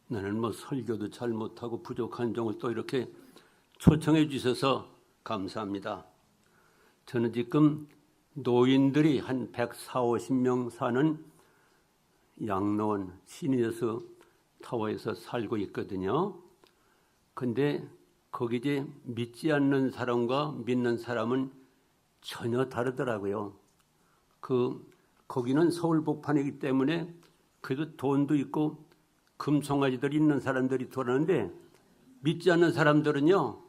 나는 뭐 설교도 잘 못하고 부족한 종을 또 이렇게 초청해 주셔서 감사합니다. 저는 지금 노인들이 한 140~50명 사는 양로원 시니어스 타워에서 살고 있거든요. 근데 거기 이제 믿지 않는 사람과 믿는 사람은 전혀 다르더라고요. 거기는 서울 복판이기 때문에 그래도 돈도 있고 금송아지들이 있는 사람들이 돌아오는데 믿지 않는 사람들은요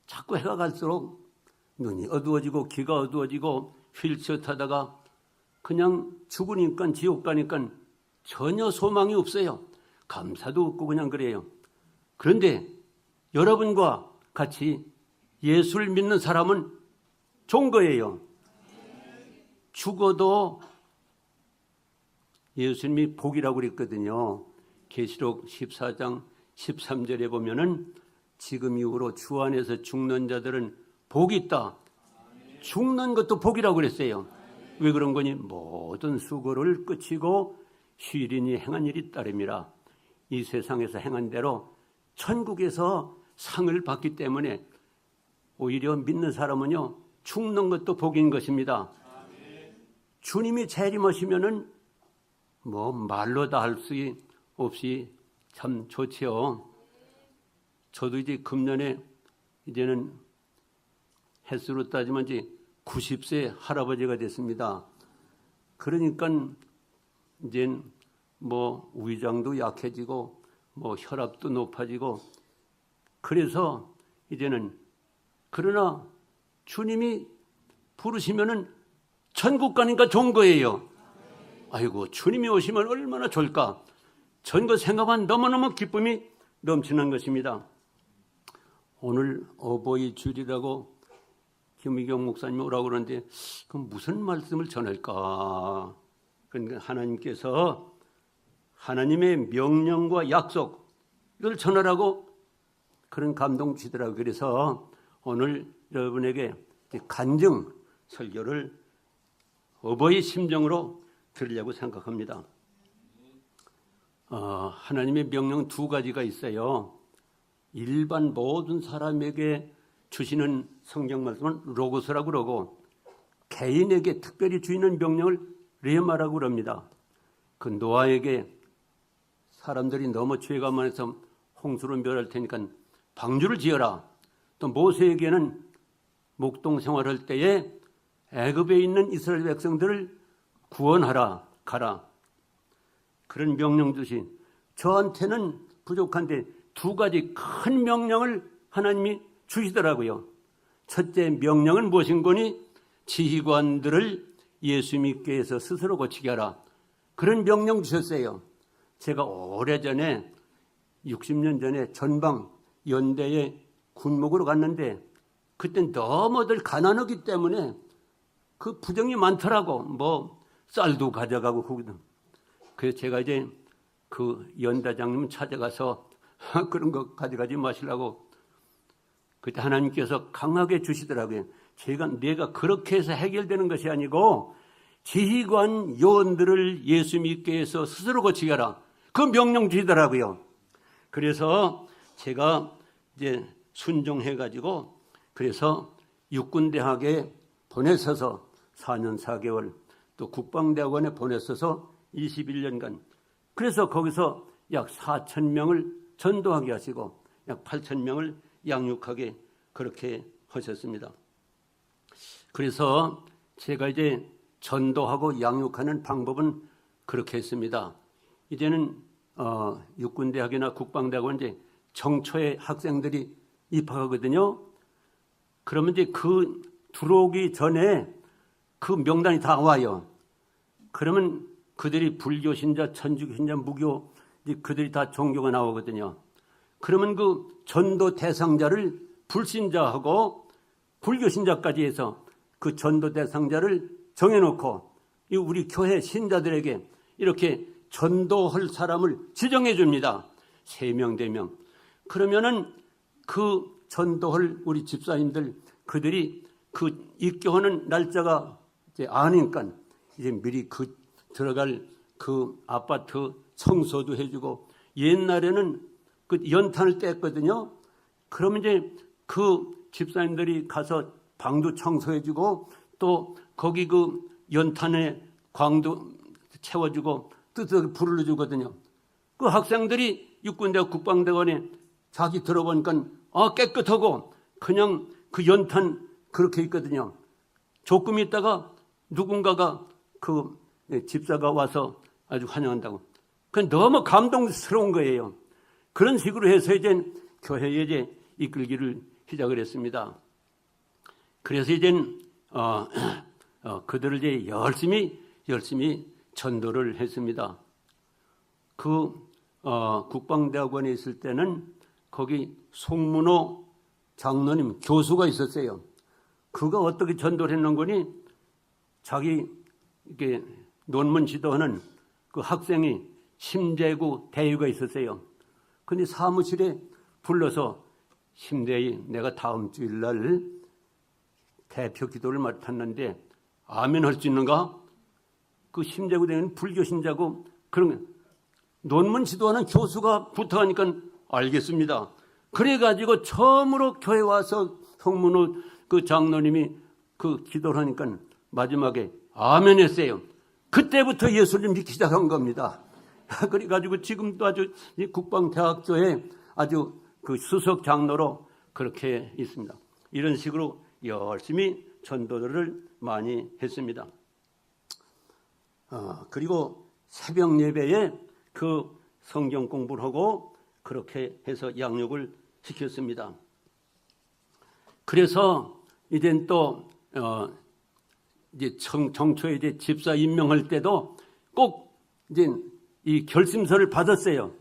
자꾸 해가 갈수록 눈이 어두워지고 귀가 어두워지고 휠체어 타다가 그냥 죽으니까 지옥 가니까 전혀 소망이 없어요. 감사도 없고 그냥 그래요. 그런데 여러분과 같이 예수를 믿는 사람은 좋은 거예요. 죽어도 예수님이 복이라고 그랬거든요. 계시록 14장 13절에 보면은 지금 이후로 주 안에서 죽는 자들은 복이 있다. 죽는 것도 복이라고 그랬어요. 왜 그런 거니? 모든 수고를 끝이고 쉬리니 행한 일이 따름이라. 이 세상에서 행한 대로 천국에서 상을 받기 때문에 오히려 믿는 사람은요 죽는 것도 복인 것입니다. 주님이 재림하시면은 뭐 말로 다 할 수 없이 참 좋지요. 저도 이제 금년에 이제는 횟수로 따지면 이제 90세 할아버지가 됐습니다. 그러니까 이제 뭐 위장도 약해지고 뭐 혈압도 높아지고 그래서 이제는 그러나 주님이 부르시면은 천국 가니까 좋은 거예요. 아이고 주님이 오시면 얼마나 좋을까. 전 그 생각만 너무너무 기쁨이 넘치는 것입니다. 오늘 어버이 주일이라고 김의경 목사님이 오라고 그러는데 그럼 무슨 말씀을 전할까? 그러니까 하나님께서 하나님의 명령과 약속 이걸 전하라고 그런 감동 주시더라고요. 그래서 오늘 여러분에게 간증 설교를 어버이 심정으로 드리려고 생각합니다. 하나님의 명령 두 가지가 있어요. 일반 모든 사람에게 주시는 성경 말씀은 로고스라고 그러고 개인에게 특별히 주시는 명령을 레마라고 그럽니다. 그 노아에게 사람들이 너무 죄가 많아서 홍수로 멸할 테니까 방주를 지어라. 또 모세에게는 목동 생활할 때에 애굽에 있는 이스라엘 백성들을 구원하라, 가라. 그런 명령 주신 저한테는 부족한데 두 가지 큰 명령을 하나님이 주시더라고요. 첫째 명령은 무엇인 거니? 지휘관들을 예수 믿게 해서 스스로 고치게 하라. 그런 명령 주셨어요. 제가 오래전에 60년 전에 전방 연대에 군목으로 갔는데 그땐 너무들 가난하기 때문에 그 부정이 많더라고. 뭐 쌀도 가져가고 거기도. 그래서 제가 이제 그 연대장님 찾아가서 그런 거 가져가지 마시라고 그때 하나님께서 강하게 주시더라고요. 내가 그렇게 해서 해결되는 것이 아니고 지휘관 요원들을 예수 믿게 해서 스스로 고치게 하라. 그 명령 주시더라고요. 그래서 제가 이제 순종해가지고 그래서 육군대학에 보내서서 4년 4개월 또 국방대학원에 보내서서 21년간 그래서 거기서 약 4,000명을 전도하게 하시고 약 8,000명을 양육하게 그렇게 하셨습니다. 그래서 제가 이제 전도하고 양육하는 방법은 그렇게 했습니다. 이제는 육군대학이나 국방대학원 이제 정초에 학생들이 입학하거든요. 그러면 이제 그 들어오기 전에 그 명단이 다 와요. 그러면 그들이 불교 신자, 천주교 신자, 무교 그들이 다 종교가 나오거든요. 그러면 그 전도 대상자를 불신자하고 불교 신자까지 해서 그 전도 대상자를 정해놓고 우리 교회 신자들에게 이렇게 전도할 사람을 지정해 줍니다. 3명, 4명. 그러면은 그 전도할 우리 집사님들 그들이 그 입교하는 날짜가 이제 아니까 이제 미리 그 들어갈 그 아파트 청소도 해주고 옛날에는 그 연탄을 뗐거든요. 그러면 이제 그 집사님들이 가서 방도 청소해주고 또 거기 그 연탄에 광도 채워주고 뜨뜻하게 불을 주거든요. 그 학생들이 육군대학 국방대원에 자기 들어보니까 깨끗하고 그냥 그 연탄 그렇게 있거든요. 조금 있다가 누군가가 그 집사가 와서 아주 환영한다고. 그 너무 감동스러운 거예요. 그런 식으로 해서 이제 교회에 이제 이끌기를 시작을 했습니다. 그래서 이제 그들을 이제 열심히 전도를 했습니다. 그 국방대학원에 있을 때는 거기 송문호 장로님 교수가 있었어요. 그가 어떻게 전도를 했는 거니? 자기 이렇게 논문 지도하는 그 학생이 심재구 대위가 있었어요. 근데 사무실에 불러서 심대위 내가 다음 주일날 대표 기도를 맡았는데 아멘 할 수 있는가? 그 심재구 대위는 불교 신자고 그런 논문 지도하는 교수가 부탁하니까 알겠습니다. 그래가지고 처음으로 교회 와서 송문호 그 장로님이 그 기도를 하니까 마지막에 아멘 했어요. 그때부터 예수를 믿기 시작한 겁니다. 그래가지고 지금도 아주 국방대학교에 아주 그 수석 장로로 그렇게 있습니다. 이런 식으로 열심히 전도를 많이 했습니다. 그리고 새벽 예배에 그 성경 공부를 하고 그렇게 해서 양육을 시켰습니다. 그래서 이젠 또 이제 정초에 이제 집사 임명할 때도 꼭 이제 이 결심서를 받았어요.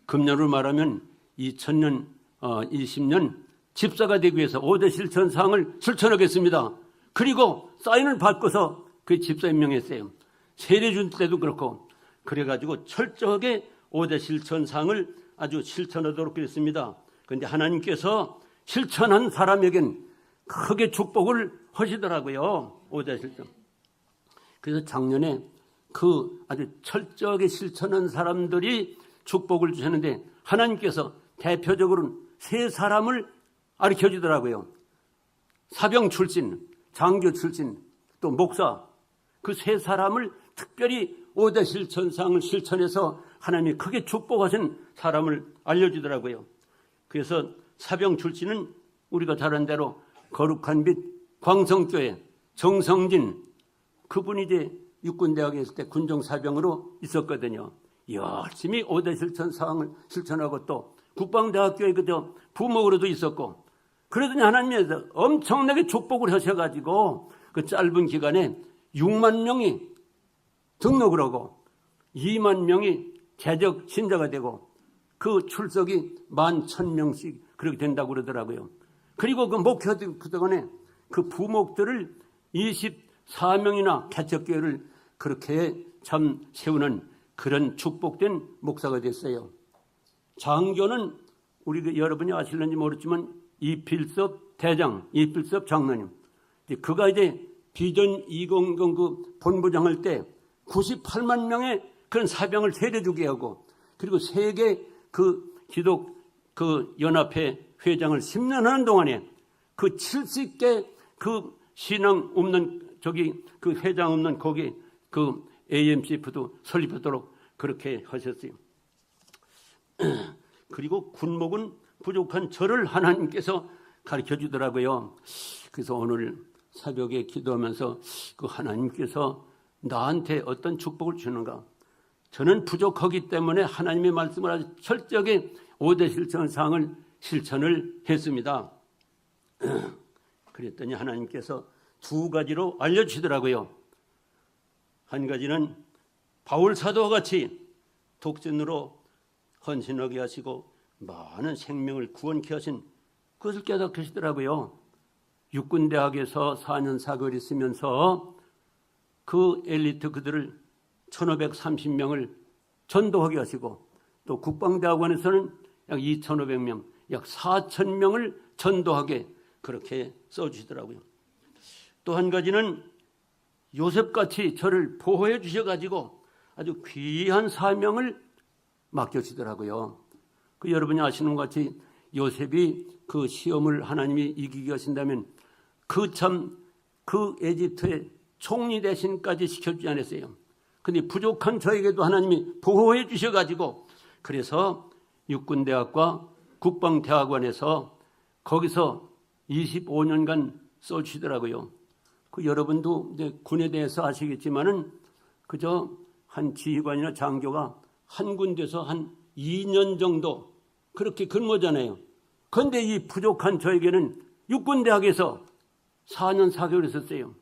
금년으로 말하면 2000년, 20년 집사가 되기 위해서 5대 실천 사항을 실천하겠습니다. 그리고 사인을 받고서 그 집사 임명했어요. 세례 줄 때도 그렇고 그래가지고 철저하게 5대 실천 사항을 아주 실천하도록 그랬습니다. 그런데 하나님께서 실천한 사람에겐 크게 축복을 하시더라고요. 5대 실천. 그래서 작년에 그 아주 철저하게 실천한 사람들이 축복을 주셨는데 하나님께서 대표적으로는 세 사람을 가르쳐 주더라고요. 사병 출신, 장교 출신, 또 목사 그 세 사람을 특별히 5대 실천상을 실천해서 하나님이 크게 축복하신 사람을 알려주더라고요. 그래서 사병 출신은 우리가 잘 아는 대로 거룩한 빛 광성교회 정성진 그분이 이제 육군대학에 있을 때 군종사병으로 있었거든요. 열심히 5대 실천 사항을 실천하고 또 국방대학교에 그저 부목으로도 있었고 그러더니 하나님께서 엄청나게 축복을 하셔가지고 그 짧은 기간에 6만 명이 등록을 하고 2만 명이 재적 신자가 되고 그 출석이 11,000명씩 그렇게 된다고 그러더라고요. 그리고 그 목회들 그동안에 그 부목들을 24명이나 개척교회를 그렇게 참 세우는 그런 축복된 목사가 됐어요. 장교는 우리 여러분이 아실는지 모르지만 이필섭 대장, 이필섭 장로님. 그가 이제 비전 2000 그 본부장 할 때 98만 명의 그런 사병을 세례주게 하고 그리고 세계 그 기독 그 연합회 회장을 10년 하는 동안에 그 70개 그 신앙 없는 저기 그 회장 없는 거기 그 AMCF도 설립하도록 그렇게 하셨어요. 그리고 군목은 부족한 저를 하나님께서 가르쳐 주더라고요. 그래서 오늘 새벽에 기도하면서 그 하나님께서 나한테 어떤 축복을 주는가? 저는 부족하기 때문에 하나님의 말씀을 아주 철저하게 5대 실천 사항을 실천을 했습니다. 그랬더니 하나님께서 두 가지로 알려주시더라고요. 한 가지는 바울 사도와 같이 독전으로 헌신하게 하시고 많은 생명을 구원케 하신 그것을 깨닫게 하시더라고요. 육군대학에서 4년 사거리 있으면서 그 엘리트 그들을 1530명을 전도하게 하시고 또 국방대학원에서는 약 2500명, 약 4000명을 전도하게 그렇게 써주시더라고요. 또 한 가지는 요셉같이 저를 보호해 주셔가지고 아주 귀한 사명을 맡겨지더라고요. 그 여러분이 아시는 것 같이 요셉이 그 시험을 하나님이 이기게 하신다면 그 에집트의 총리 대신까지 시켜주지 않았어요. 근데 부족한 저에게도 하나님이 보호해 주셔가지고 그래서 육군대학과 국방대학원에서 거기서 25년간 써주시더라고요. 그 여러분도 이제 군에 대해서 아시겠지만은 그저 한 지휘관이나 장교가 한 군데서 한 2년 정도 그렇게 근무잖아요. 그런데 이 부족한 저에게는 육군대학에서 4년 4개월 있었어요.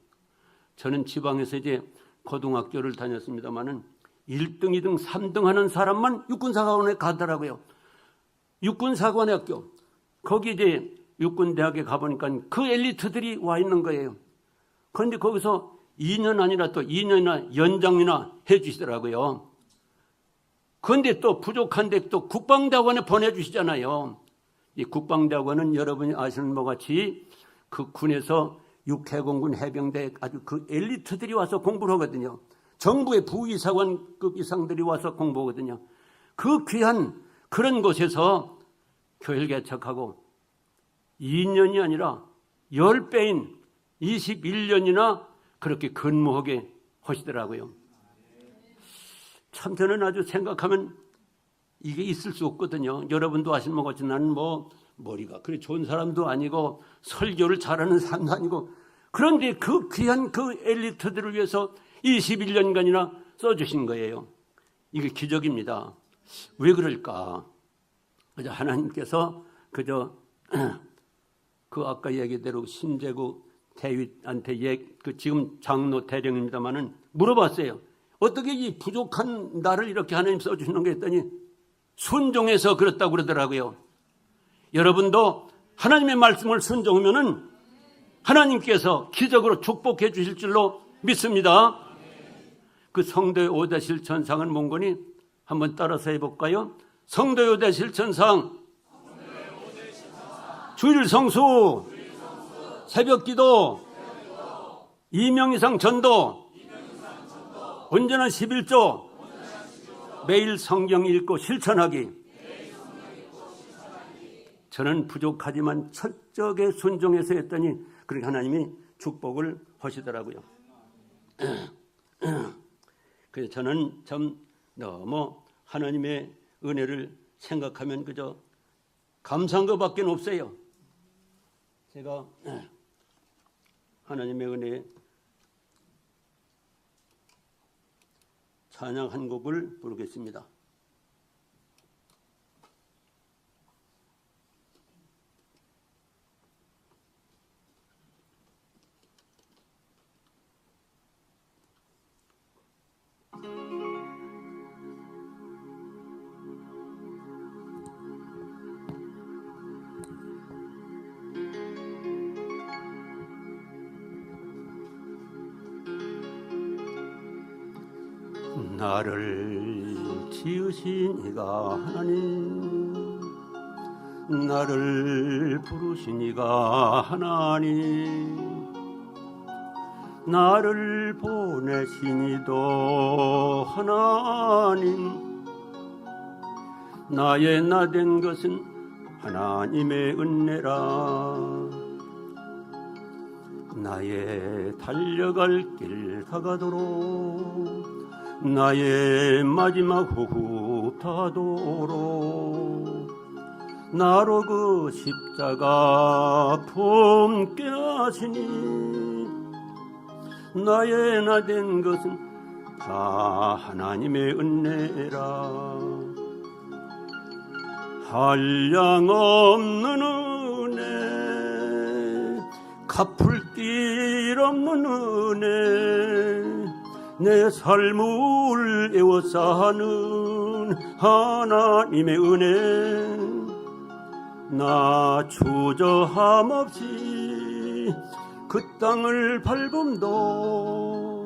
저는 지방에서 이제 고등학교를 다녔습니다마는 1등, 2등, 3등 하는 사람만 육군사관에 가더라고요. 육군사관학교. 거기 이제 육군대학에 가보니까 그 엘리트들이 와 있는 거예요. 그런데 거기서 2년 아니라 또 2년이나 연장이나 해 주시더라고요. 그런데 또 부족한데 또 국방대학원에 보내주시잖아요. 이 국방대학원은 여러분이 아시는 것 같이 그 군에서 육해공군 해병대 아주 그 엘리트들이 와서 공부를 하거든요. 정부의 부의사관급 이상들이 와서 공부하거든요. 그 귀한 그런 곳에서 교회를 개척하고 2년이 아니라 10배인 21년이나 그렇게 근무하게 하시더라고요. 참 저는 아주 생각하면 이게 있을 수 없거든요. 여러분도 아시는 것 같이 나는 머리가 그래 좋은 사람도 아니고 설교를 잘하는 사람도 아니고 그런데 그 귀한 그 엘리트들을 위해서 21년간이나 써주신 거예요. 이게 기적입니다. 왜 그럴까? 그저 하나님께서 그저 그 아까 얘기대로 신제국 대윗한테 그 지금 장로 대령입니다마는 물어봤어요. 어떻게 이 부족한 나를 이렇게 하나님 써주시는 거 했더니 순종해서 그렇다고 그러더라고요. 여러분도 하나님의 말씀을 순종하면은 하나님께서 기적으로 축복해 주실 줄로 믿습니다. 그 성도의 오대실 천상은 뭔거니 한번 따라서 해볼까요? 성도의 오대실 천상, 주일 성수, 새벽기도, 2명 이상 전도, 온전한 11조, 매일 성경 읽고 실천하기. 저는 부족하지만 철저하게 순종해서 했더니 그렇게 하나님이 축복을 하시더라고요. 그래서 저는 참 너무 하나님의 은혜를 생각하면 그저 감사한 것밖에 없어요. 제가 하나님의 은혜에 찬양 한 곡을 부르겠습니다. 나를 지으신 이가 하나님, 나를 부르신 이가 하나님, 나를 보내신 이도 하나님, 나의 나 된 것은 하나님의 은혜라. 나의 달려갈 길 다가도록 나의 마지막 호흡 다도록 나로 그 십자가 품게 하시니 나의 나 된 것은 다 하나님의 은혜라. 한량없는 은혜, 갚을 길 없는 은혜, 내 삶을 애워싸는 하나님의 은혜. 나 주저함 없이 그 땅을 밟음도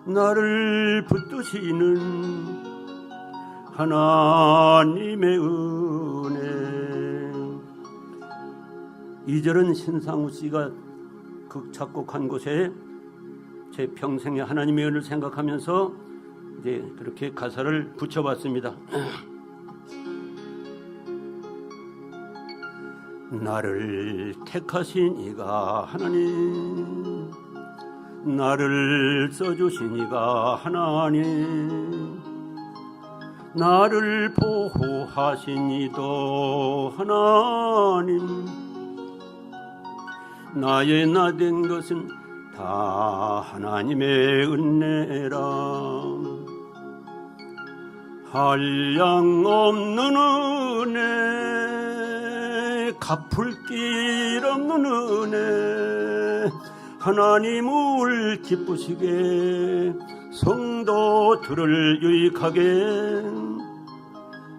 나를 붙드시는 하나님의 은혜. 2절은 신상우 씨가 극 작곡한 곳에 제 평생의 하나님의 은혜를 생각하면서 이제 그렇게 가사를 붙여봤습니다. 나를 택하신 이가 하나님, 나를 써주신 이가 하나님, 나를 보호하신 이도 하나님, 나의 나 된 것은 다 하나님의 은혜라. 한량 없는 은혜, 갚을 길 없는 은혜, 하나님을 기쁘시게 성도들을 유익하게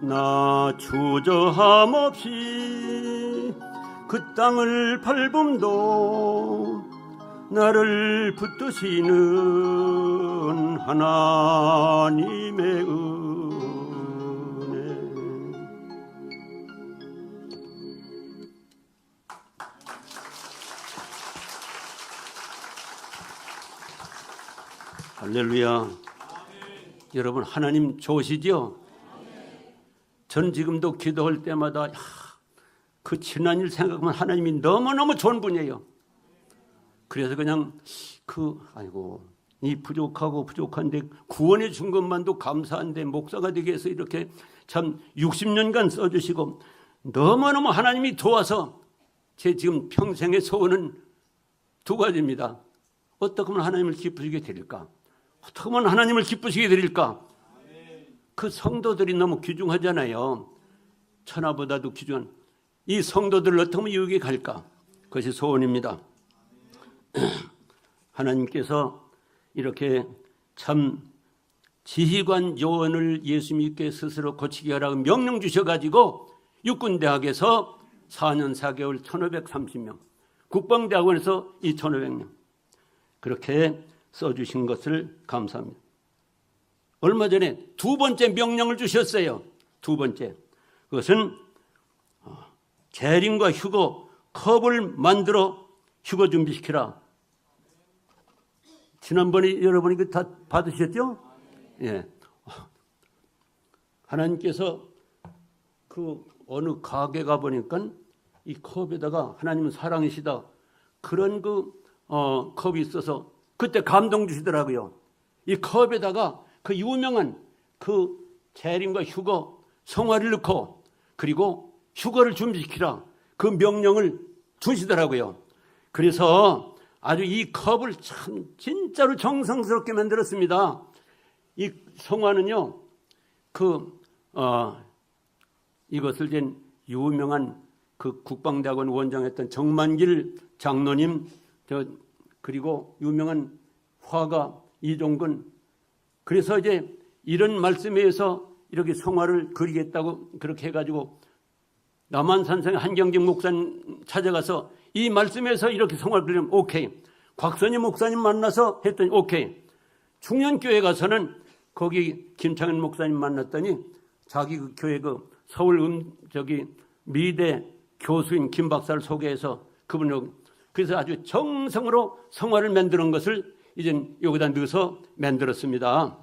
나 주저함 없이 그 땅을 밟음도 나를 붙드시는 하나님의 은혜. 할렐루야. 여러분, 하나님 좋으시죠? 전 지금도 기도할 때마다 그 지난 일 생각하면 하나님이 너무너무 좋은 분이에요. 그래서 그냥 아이고, 이 부족한데 구원해 준 것만도 감사한데 목사가 되게 해서 이렇게 참 60년간 써주시고 너무너무 하나님이 도와서 제 지금 평생의 소원은 두 가지입니다. 어떻게 하면 하나님을 기쁘시게 드릴까? 어떻게 하면 하나님을 기쁘시게 드릴까? 그 성도들이 너무 귀중하잖아요. 천하보다도 귀중한 이 성도들을 어떻게 하면 유익에 갈까? 그것이 소원입니다. 하나님께서 이렇게 참 지휘관 요원을 예수님께 스스로 고치게 하라고 명령 주셔가지고 육군대학에서 4년 4개월 1530명, 국방대학원에서 2500명 그렇게 써주신 것을 감사합니다. 얼마 전에 두 번째 명령을 주셨어요. 두 번째, 그것은 재림과 휴거 컵을 만들어 휴거 준비시키라. 지난번에 여러분이 그 다 받으셨죠? 예. 하나님께서 그 어느 가게 가 보니까 이 컵에다가 하나님은 사랑이시다 그런 컵이 있어서 그때 감동 주시더라고요. 이 컵에다가 그 유명한 그 재림과 휴거 성화를 넣고 그리고 휴거를 준비시키라 그 명령을 주시더라고요. 그래서 아주 이 컵을 참 진짜로 정성스럽게 만들었습니다. 이 성화는요, 이것을 된 유명한 그 국방대학원 원장했던 정만길 장로님, 그리고 유명한 화가 이종근. 그래서 이제 이런 말씀에 의해서 이렇게 성화를 그리겠다고 그렇게 해가지고 남한산성의 한경직 목사님 찾아가서 이 말씀에서 이렇게 성화를 그리면 오케이. 곽선희 목사님 만나서 했더니 오케이. 충현교회 가서는 거기 김창현 목사님 만났더니 자기 그 교회 서울 미대 교수인 김 박사를 소개해서 그분을 그래서 아주 정성으로 성화를 만드는 것을 이제 여기다 넣어서 만들었습니다.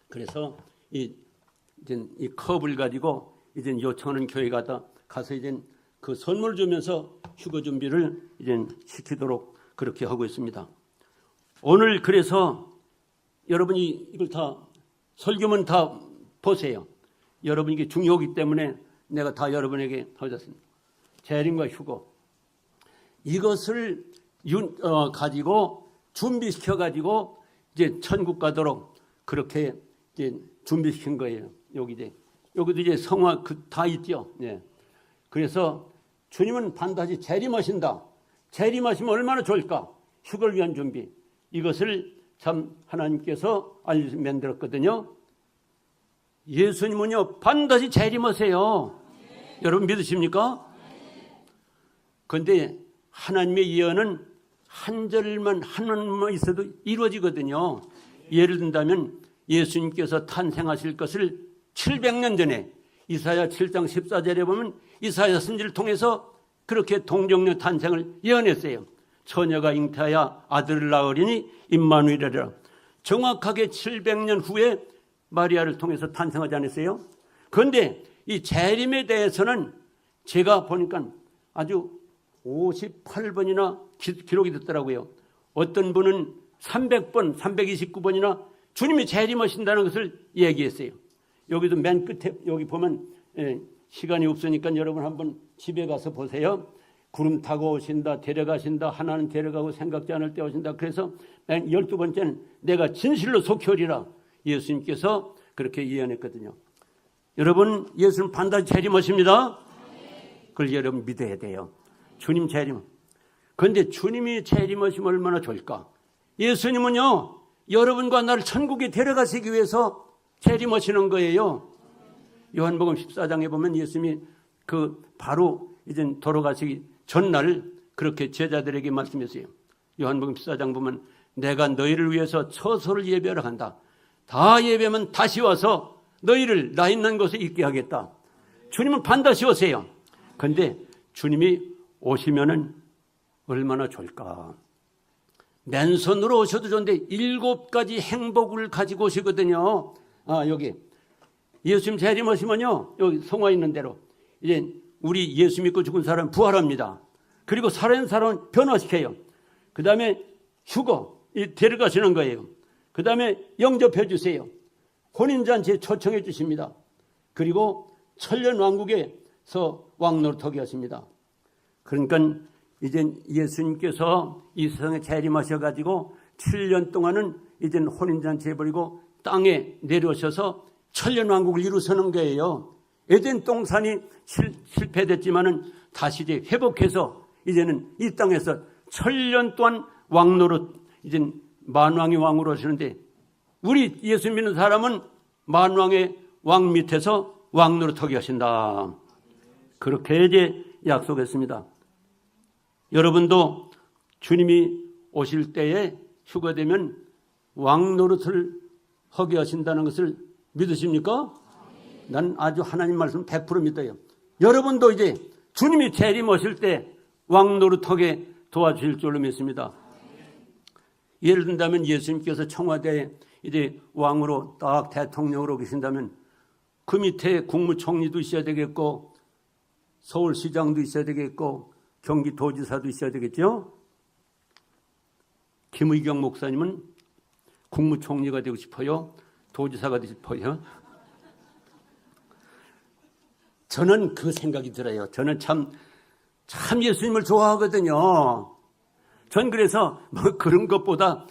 그래서 이 컵을 가지고 이제 요청하는 교회 가서 이제 그 선물 주면서 휴거 준비를 이제 시키도록 그렇게 하고 있습니다. 오늘 그래서 여러분이 이걸 다 설교문 다 보세요. 여러분 이게 중요하기 때문에 내가 다 여러분에게 하셨습니다. 재림과 휴거 이것을 가지고 준비시켜 가지고 이제 천국 가도록 그렇게 이제 준비시킨 거예요. 여기도 이제 성화 다 있죠. 예. 그래서 주님은 반드시 재림하신다. 재림하시면 얼마나 좋을까? 휴거를 위한 준비. 이것을 참 하나님께서 만들었거든요. 예수님은요 반드시 재림하세요. 네. 여러분 믿으십니까? 그런데 네. 하나님의 예언은 한 절만 하나만 있어도 이루어지거든요. 예를 든다면 예수님께서 탄생하실 것을 700년 전에 이사야 7장 14절에 보면 이사야 선지를 통해서 그렇게 동정녀 탄생을 예언했어요. 처녀가 잉태하여 아들을 낳으리니 임마누엘이라. 정확하게 700년 후에 마리아를 통해서 탄생하지 않았어요? 그런데 이 재림에 대해서는 제가 보니까 아주 58번이나 기록이 됐더라고요. 어떤 분은 300번, 329번이나 주님이 재림하신다는 것을 얘기했어요. 여기도 맨 끝에 여기 보면 시간이 없으니까 여러분 한번 집에 가서 보세요. 구름 타고 오신다, 데려가신다, 하나는 데려가고 생각지 않을 때 오신다. 그래서 맨 12번째는 내가 진실로 속히 오리라. 예수님께서 그렇게 예언했거든요. 여러분, 예수는 반드시 재림하십니다. 그걸 여러분 믿어야 돼요. 주님 재림. 그런데 주님이 재림하시면 얼마나 좋을까? 예수님은요, 여러분과 나를 천국에 데려가시기 위해서 재림하시는 거예요. 요한복음 14장에 보면 예수님이 바로 이제 돌아가시기 전날 그렇게 제자들에게 말씀했어요. 요한복음 14장 보면 내가 너희를 위해서 처소를 예배하러 간다. 다 예배하면 다시 와서 너희를 나 있는 곳에 있게 하겠다. 주님은 반드시 오세요. 그런데 주님이 오시면은 얼마나 좋을까. 맨손으로 오셔도 좋은데 7가지 행복을 가지고 오시거든요. 여기 예수님 재림하시면요, 여기 성화 있는 대로 이제 우리 예수 믿고 죽은 사람 부활합니다. 그리고 살아있는 사람은 변화시켜요. 그 다음에 휴거 데려가시는 거예요. 그 다음에 영접해 주세요. 혼인잔치에 초청해 주십니다. 그리고 천년왕국에서 왕노릇하게 하십니다. 그러니까 이제 예수님께서 이 세상에 재림하셔가지고 7년 동안은 이제 혼인잔치 해버리고 땅에 내려오셔서 천년왕국을 이루서는 거예요. 에덴 동산이 실패됐지만은 다시 이제 회복해서 이제는 이 땅에서 천년 동안 왕노릇 이제 만왕의 왕으로 하시는데 우리 예수 믿는 사람은 만왕의 왕 밑에서 왕노릇하게 하신다. 그렇게 이제 약속했습니다. 여러분도 주님이 오실 때에 휴가되면 왕노릇을 하게 하신다는 것을 믿으십니까? 난 아주 하나님 말씀 100% 믿어요. 여러분도 이제 주님이 재림하실 때 왕노릇하게 도와주실 줄로 믿습니다. 예를 든다면 예수님께서 청와대에 이제 왕으로 딱 대통령으로 계신다면 그 밑에 국무총리도 있어야 되겠고 서울시장도 있어야 되겠고 경기도지사도 있어야 되겠죠. 김의경 목사님은 국무총리가 되고 싶어요? 도지사가 되고 싶어요? 저는 그 생각이 들어요. 저는 참 예수님을 좋아하거든요. 전 그래서 뭐 그런 것보다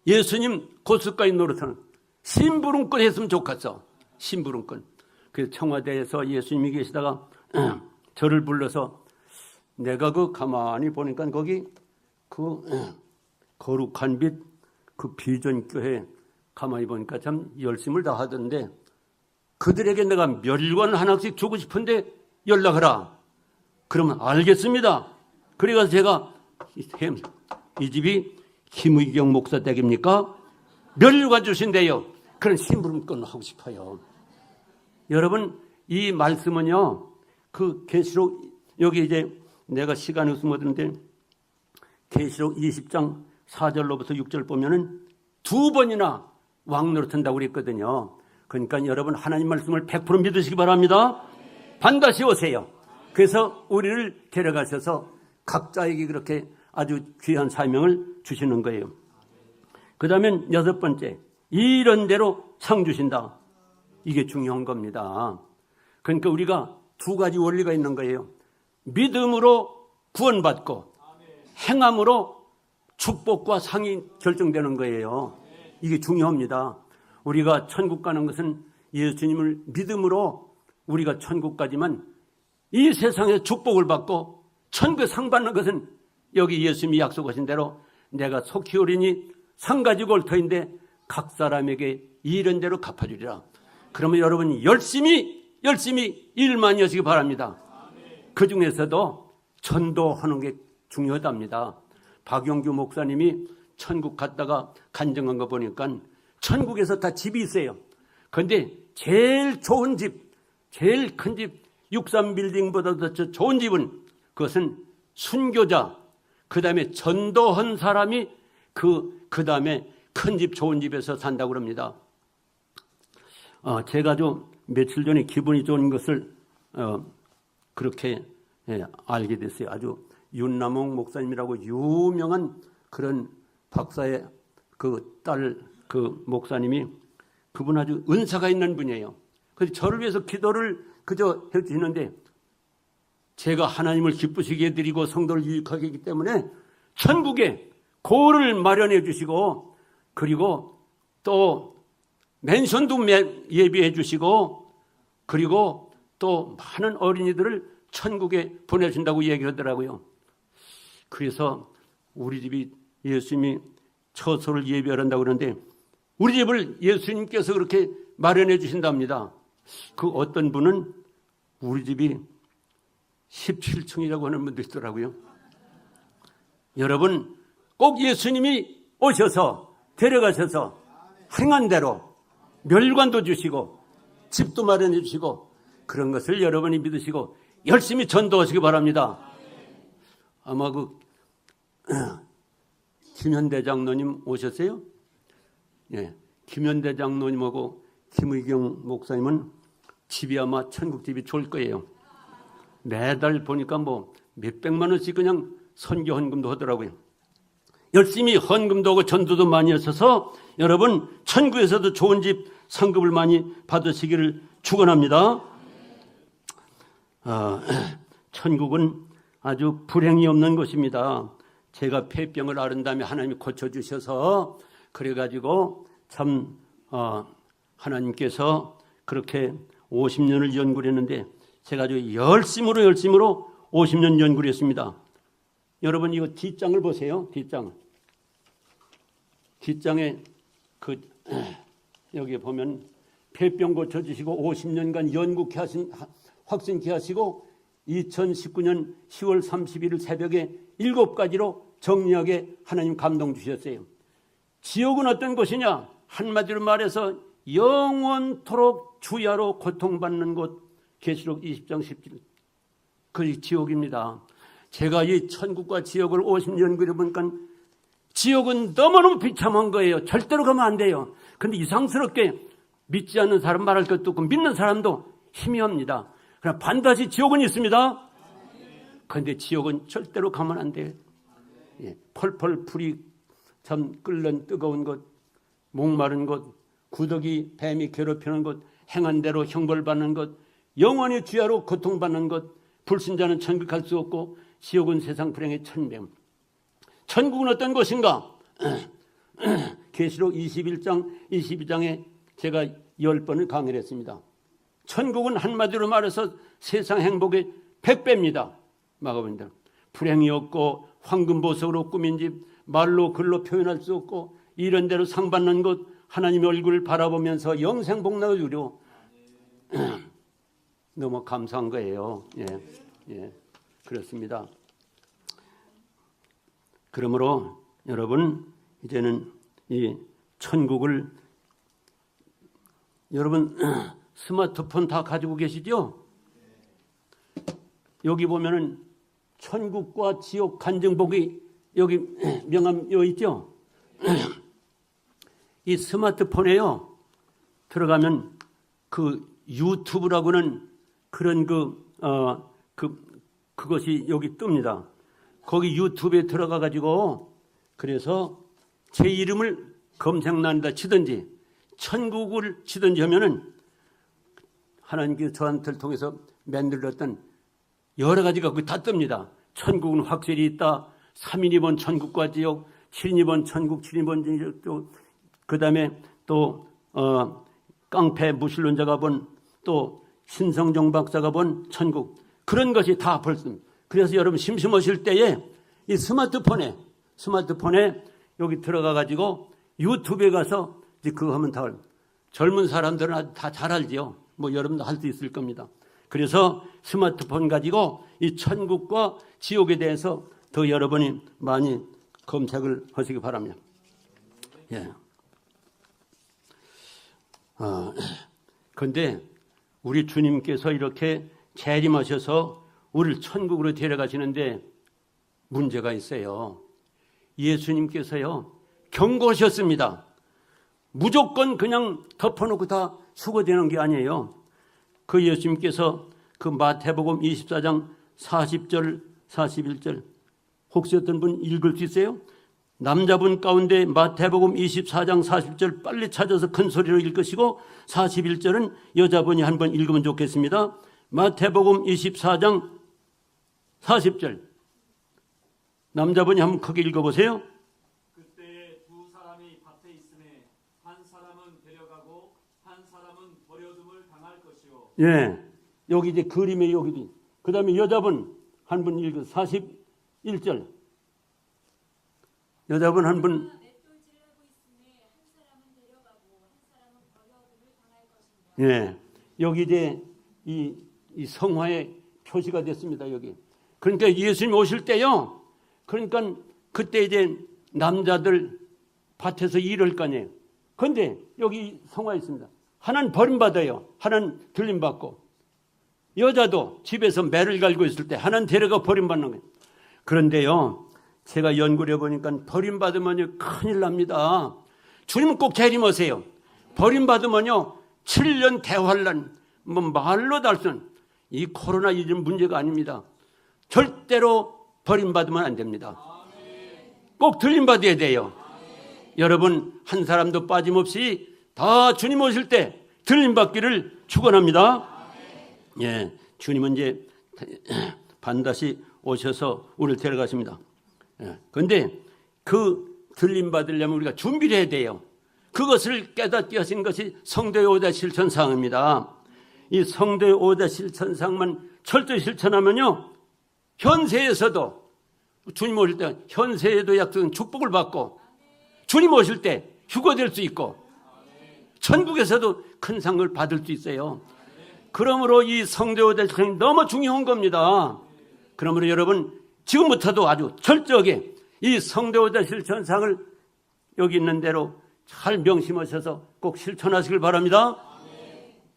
예수님 고춧가루 노릇하는 심부름꾼 했으면 좋겠어. 심부름꾼. 그래서 청와대에서 예수님이 계시다가 저를 불러서 내가 가만히 보니까 거기 거룩한 빛 비전교회 가만히 보니까 참 열심을 다 하던데 그들에게 내가 멸관 하나씩 주고 싶은데 연락하라. 그러면 알겠습니다. 그래서 제가 이 집이 김의경 목사 댁입니까? 멸관 주신대요. 그런 심부름꾼을 하고 싶어요. 여러분 이 말씀은요. 그 계시록 여기 이제 내가 시간이 없으면 드는데 계시록 20장 4절로부터 6절 보면은 2번이나 왕노릇 한다고 그랬거든요. 그러니까 여러분 하나님 말씀을 100% 믿으시기 바랍니다. 반드시 오세요. 그래서 우리를 데려가셔서 각자에게 그렇게 아주 귀한 사명을 주시는 거예요. 그 다음엔 6번째, 이런 대로 상 주신다. 이게 중요한 겁니다. 그러니까 우리가 2가지 원리가 있는 거예요. 믿음으로 구원받고 행함으로 축복과 상이 결정되는 거예요. 이게 중요합니다. 우리가 천국 가는 것은 예수님을 믿음으로 우리가 천국 가지만 이 세상에 축복을 받고 천국에 상 받는 것은 여기 예수님이 약속하신 대로 내가 속히 오리니 상 가지고 올 터인데 각 사람에게 이런 대로 갚아주리라. 그러면 여러분이 열심히 일 많이 하시기 바랍니다. 그 중에서도 전도하는 게 중요하답니다. 박용규 목사님이 천국 갔다가 간증한 거 보니까 천국에서 다 집이 있어요. 그런데 제일 좋은 집, 제일 큰 집, 63빌딩보다 더 좋은 집은 그것은 순교자, 그 다음에 전도한 사람이 그 다음에 큰 집, 좋은 집에서 산다고 그럽니다. 제가 좀 며칠 전에 기분이 좋은 것을 그렇게 알게 됐어요. 아주 윤남홍 목사님이라고 유명한 그런 박사의 그 딸 그 목사님이 그분 아주 은사가 있는 분이에요. 그래서 저를 위해서 기도를 그저 해주시는데 제가 하나님을 기쁘시게 해드리고 성도를 유익하게 하기 때문에 천국에 고를 마련해 주시고 그리고 또 맨션도 예비해 주시고 그리고 또 많은 어린이들을 천국에 보내준다고 얘기하더라고요. 그래서 우리 집이 예수님이 처소를 예비한다고 그러는데 우리 집을 예수님께서 그렇게 마련해 주신답니다. 그 어떤 분은 우리 집이 17층이라고 하는 분도 있더라고요. 여러분 꼭 예수님이 오셔서 데려가셔서 행한 대로 멸관도 주시고 집도 마련해 주시고 그런 것을 여러분이 믿으시고 열심히 전도하시기 바랍니다. 아마 그 김현대 장로님 오셨어요? 예, 김현대 장로님하고 김의경 목사님은 집이 아마 천국집이 좋을 거예요. 매달 보니까 뭐 몇백만 원씩 그냥 선교 헌금도 하더라고요. 열심히 헌금도 하고 전도도 많이 하셔서 여러분 천국에서도 좋은 집 상급을 많이 받으시기를 축원합니다. 천국은 아주 불행이 없는 곳입니다. 제가 폐병을 앓은 다음에 하나님이 고쳐주셔서 그래가지고 참 하나님께서 그렇게 50년을 연구를 했는데 제가 아주 열심으로 50년 연구를 했습니다. 여러분 이거 뒷장을 보세요. 뒷장에 그 여기 보면 폐병 고쳐주시고 50년간 연구케 하신 확신케 하시고 2019년 10월 31일 새벽에 7가지로 정리하게 하나님 감동 주셨어요. 지옥은 어떤 곳이냐? 한마디로 말해서 영원토록 주야로 고통받는 곳. 계시록 20장 17. 그게 지옥입니다. 제가 이 천국과 지옥을 50년 그려보니까 지옥은 너무너무 비참한 거예요. 절대로 가면 안 돼요. 그런데 이상스럽게 믿지 않는 사람 말할 것도 없고 믿는 사람도 희미합니다. 그러나 반드시 지옥은 있습니다. 그런데 지옥은 절대로 가면 안 돼요. 펄펄 불이 참 끓는 뜨거운 것, 목마른 것, 구더기 뱀이 괴롭히는 것, 행한 대로 형벌받는 것, 영원히 주야로 고통받는 것, 불신자는 천국 갈 수 없고 지옥은 세상 불행의 천명. 천국은 어떤 곳인가? 계시록 21장, 22장에 제가 10번을 강의를 했습니다. 천국은 한마디로 말해서 세상 행복의 100배입니다. 마가복음대로. 불행이 없고 황금보석으로 꾸민 집, 말로 글로 표현할 수 없고 이런 대로 상 받는 곳, 하나님의 얼굴을 바라보면서 영생 복락을 누려. 너무 감사한 거예요. 예, 그렇습니다. 그러므로 여러분 이제는 이 천국을 여러분 스마트폰 다 가지고 계시죠? 여기 보면은 천국과 지옥 간증복이 여기 명함 여기 있죠? 이 스마트폰에요 들어가면 그 유튜브라고는 그런 그것이 여기 뜹니다. 거기 유튜브에 들어가 가지고 그래서 제 이름을 검색란에다 치든지 천국을 치든지 하면은 하나님께서 저한테를 통해서 만들었던 여러 가지가 거기 다 뜹니다. 천국은 확실히 있다. 3인이번 천국과 지옥, 7인이번 천국, 7인번 지옥, 그 다음에 또 깡패 무신론자가 본 또 신성정 박사가 본 천국, 그런 것이 다 벌써. 그래서 여러분 심심하실 때에 이 스마트폰에 여기 들어가 가지고 유튜브에 가서 이제 그거 하면 다 젊은 사람들은 다 잘 알지요. 뭐 여러분도 할 수 있을 겁니다. 그래서 스마트폰 가지고 이 천국과 지옥에 대해서 더 여러분이 많이 검색을 하시기 바랍니다. 예. 그런데 우리 주님께서 이렇게 재림하셔서 우리를 천국으로 데려가시는데 문제가 있어요. 예수님께서요 경고하셨습니다. 무조건 그냥 덮어놓고 다 수거되는 게 아니에요. 그 예수님께서 그 마태복음 24장 40절, 41절 혹시 어떤 분 읽을 수 있어요? 남자분 가운데 마태복음 24장 40절 빨리 찾아서 큰 소리로 읽으시고 41절은 여자분이 한번 읽으면 좋겠습니다. 마태복음 24장 40절 남자분이 한번 크게 읽어보세요. 그때 두 사람이 밭에 있음에 한 사람은 데려가고 한 사람은 버려둠을 당할 것이요. 예, 여기 이제 그림에 여기 그 다음에 여자분 한 분 읽어 41절 여자분 한 분 예, 여기 이제 이 성화의 표시가 됐습니다. 여기 그러니까 예수님 오실 때요. 그러니까 그때 이제 남자들 밭에서 일할 거 아니에요. 그런데 여기 성화에 있습니다. 하나는 버림받아요. 하나는 들림받고 여자도 집에서 매를 갈고 있을 때 하나는 데려가 버림받는 거예요. 그런데요. 제가 연구를 해보니까 버림받으면 큰일 납니다. 주님은 꼭 재림하세요. 버림받으면요 7년 대환란 뭐 말로 달순 이 코로나 이전 문제가 아닙니다. 절대로 버림받으면 안 됩니다. 꼭 들림받아야 돼요. 여러분 한 사람도 빠짐없이 다 주님 오실 때 들림받기를 축원합니다. 예, 주님은 이제 반드시 오셔서 우리를 데려가십니다. 그런데 그 들림받으려면 우리가 준비를 해야 돼요. 그것을 깨닫게 하신 것이 성도의 5대 실천사항입니다. 이 성도의 5대 실천사항만 철저히 실천하면요 현세에서도 주님 오실 때 현세에도 약속은 축복을 받고 주님 오실 때 휴거될 수 있고 천국에서도 큰 상을 받을 수 있어요. 그러므로 이 성도의 5대 실천이 너무 중요한 겁니다. 그러므로 여러분 지금부터도 아주 철저하게 이 성도의 5대 실천사항을 여기 있는 대로 잘 명심하셔서 꼭 실천하시길 바랍니다.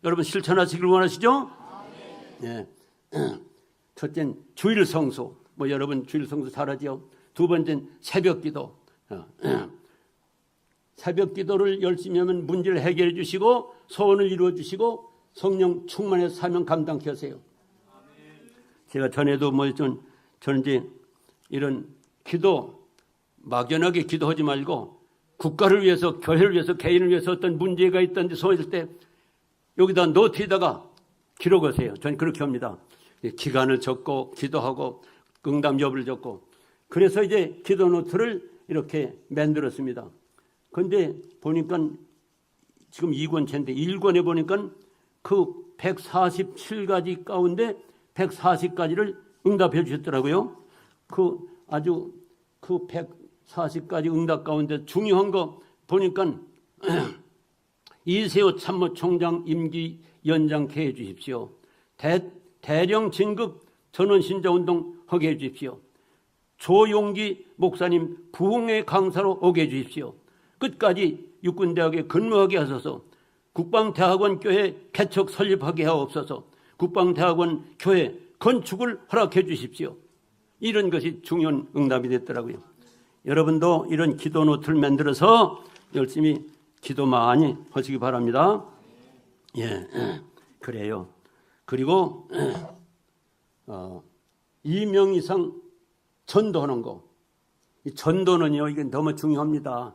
여러분 실천하시길 원하시죠? 네. 첫째는 주일 성수. 뭐 여러분 주일 성수 잘하죠. 두 번째는 새벽 기도. 새벽 기도를 열심히 하면 문제를 해결해 주시고 소원을 이루어 주시고 성령 충만해서 사명 감당케 하세요. 제가 전에도 저는 이제 이런 기도 막연하게 기도하지 말고 국가를 위해서 교회를 위해서 개인을 위해서 어떤 문제가 있던지 소원했을 때 여기다 노트에다가 기록하세요. 저는 그렇게 합니다. 기간을 적고 기도하고 응답 여부를 적고 그래서 이제 기도 노트를 이렇게 만들었습니다. 그런데 보니까 지금 2권째인데 1권에 보니까 그 147가지 가운데 140가지를 응답해 주셨더라고요. 아주 그 140가지 응답 가운데 중요한 거 보니까 이세호 참모총장 임기 연장케 해 주십시오. 대령 진급 전원신자운동 하게 해 주십시오. 조용기 목사님 부흥회 강사로 오게 해 주십시오. 끝까지 육군대학에 근무하게 하소서. 국방대학원 교회 개척 설립하게 하옵소서. 국방대학원 교회 건축을 허락해 주십시오. 이런 것이 중요한 응답이 됐더라고요. 여러분도 이런 기도 노트를 만들어서 열심히 기도 많이 하시기 바랍니다. 예, 그래요. 그리고 2명 이상 전도하는 거. 이 전도는요, 이게 너무 중요합니다.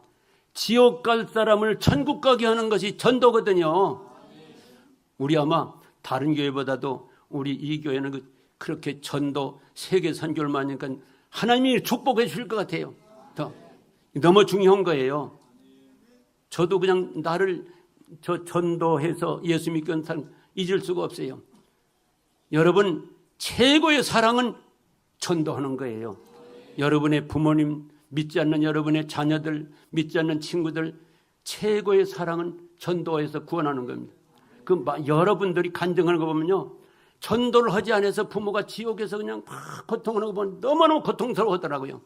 지옥 갈 사람을 천국 가게 하는 것이 전도거든요. 우리 아마 다른 교회보다도 우리 이 교회는 그렇게 전도 세계 선교를 많이 하니까 하나님이 축복해 주실 것 같아요. 너무 중요한 거예요. 저도 그냥 나를 전도해서 예수 믿는 사람 잊을 수가 없어요. 여러분 최고의 사랑은 전도하는 거예요. 여러분의 부모님, 믿지 않는 여러분의 자녀들, 믿지 않는 친구들 최고의 사랑은 전도해서 구원하는 겁니다. 여러분들이 간증하는 거 보면요. 전도를 하지 않아서 부모가 지옥에서 그냥 막 고통하는 거 보면 너무너무 고통스러워하더라고요.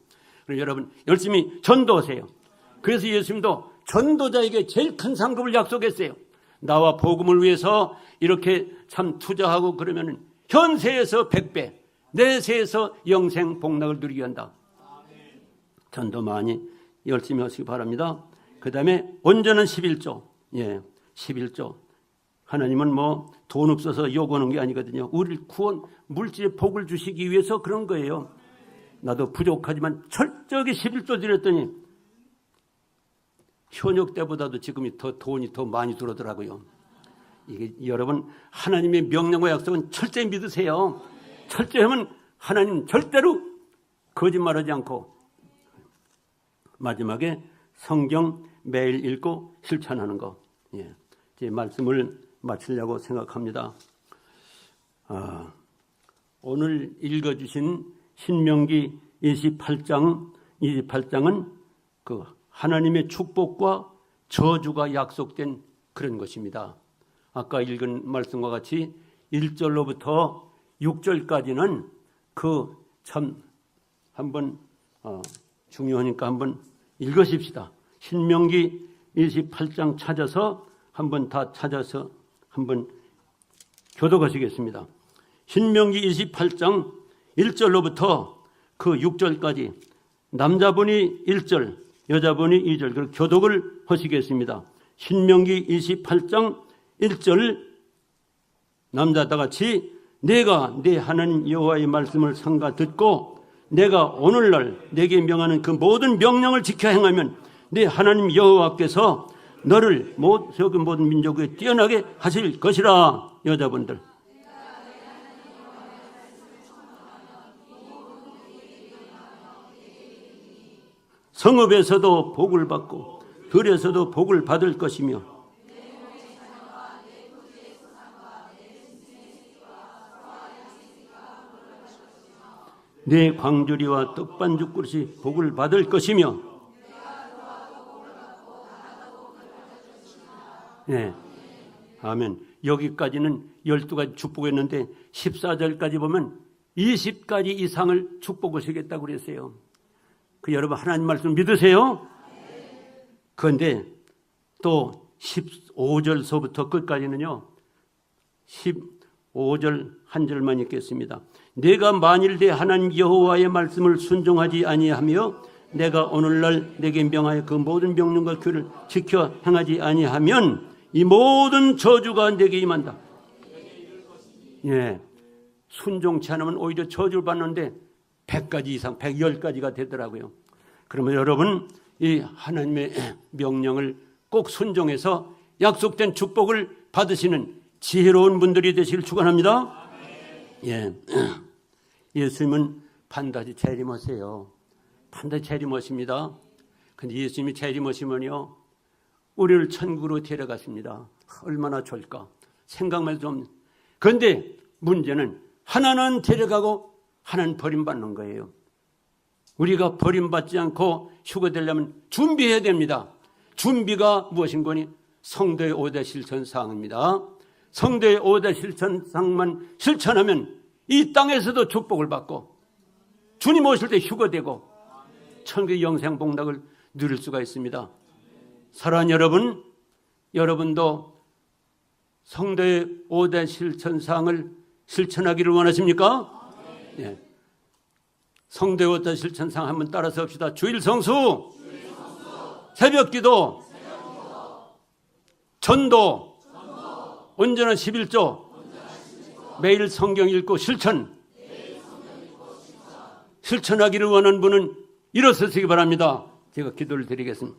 그래서 여러분 열심히 전도하세요. 그래서 예수님도 전도자에게 제일 큰 상급을 약속했어요. 나와 복음을 위해서 이렇게 참 투자하고 그러면 현세에서 100배, 내세에서 영생 복락을 누리게 한다. 전도 많이 열심히 하시기 바랍니다. 그 다음에 온전한 11조. 예, 11조. 하나님은 뭐 돈 없어서 요구하는 게 아니거든요. 우리를 구원, 물질의 복을 주시기 위해서 그런 거예요. 나도 부족하지만 철저하게 11조 드렸더니 현역 때보다도 지금이 더 돈이 더 많이 들어오더라고요. 이게 여러분 하나님의 명령과 약속은 철저히 믿으세요. 철저히 하면 하나님 절대로 거짓말하지 않고. 마지막에 성경 매일 읽고 실천하는 거. 제 말씀을 마치려고 생각합니다. 오늘 읽어주신 신명기 28장은 그 하나님의 축복과 저주가 약속된 그런 것입니다. 아까 읽은 말씀과 같이 1절로부터 6절까지는 그 참 한번 중요하니까 한번 읽으십시다. 신명기 28장 찾아서 한번 다 찾아서 한번 교독하시겠습니다. 신명기 28장 1절로부터 그 6절까지 남자분이 1절, 여자분이 2절 그리고 교독을 하시겠습니다. 신명기 28장 1절 남자다 같이 내가 내 하나님 여호와의 말씀을 삼가 듣고 내가 오늘날 내게 명하는 그 모든 명령을 지켜 행하면 내 하나님 여호와께서 너를 모든 민족에 뛰어나게 하실 것이라. 여자분들 성읍에서도 복을 받고 들에서도 복을 받을 것이며 내 광주리와 떡반죽 그릇이 복을 받을 것이며. 네. 아멘. 여기까지는 12가지 축복했는데 14절까지 보면 20가지 이상을 축복하시겠다고 그랬어요. 그 여러분 하나님 말씀 믿으세요? 그런데 또 15절서부터 끝까지는요. 15절 한 절만 읽겠습니다. 내가 만일 내 하나님 여호와의 말씀을 순종하지 아니하며 내가 오늘날 내게 명하여 그 모든 명령과 규를 지켜 행하지 아니하면 이 모든 저주가 내게 임한다. 예, 순종치 않으면 오히려 저주를 받는데 100가지 이상, 110가지가 되더라고요. 그러면 여러분 이 하나님의 명령을 꼭 순종해서 약속된 축복을 받으시는 지혜로운 분들이 되시길 축원합니다. 예, 예수님은 반드시 재림하세요. 반드시 재림하십니다. 근데 예수님이 재림하시면요 우리를 천국으로 데려갔습니다. 얼마나 좋을까 생각만 좀. 그런데 문제는 하나는 데려가고 하나는 버림받는 거예요. 우리가 버림받지 않고 휴거되려면 준비해야 됩니다. 준비가 무엇인 거니? 성도의 5대 실천사항입니다. 성도의 5대 실천사항만 실천하면 이 땅에서도 축복을 받고 주님 오실 때 휴거되고 천국의 영생복락을 누릴 수가 있습니다. 사랑하는 여러분, 여러분도 성도의 5대 실천사항을 실천하기를 원하십니까? 네. 성도의 5대 실천사항 한번 따라서 합시다. 주일 성수, 새벽기도, 전도, 온전한 11조, 매일 성경 읽고 실천하기를 원하는 분은 일어서시기 바랍니다. 제가 기도를 드리겠습니다.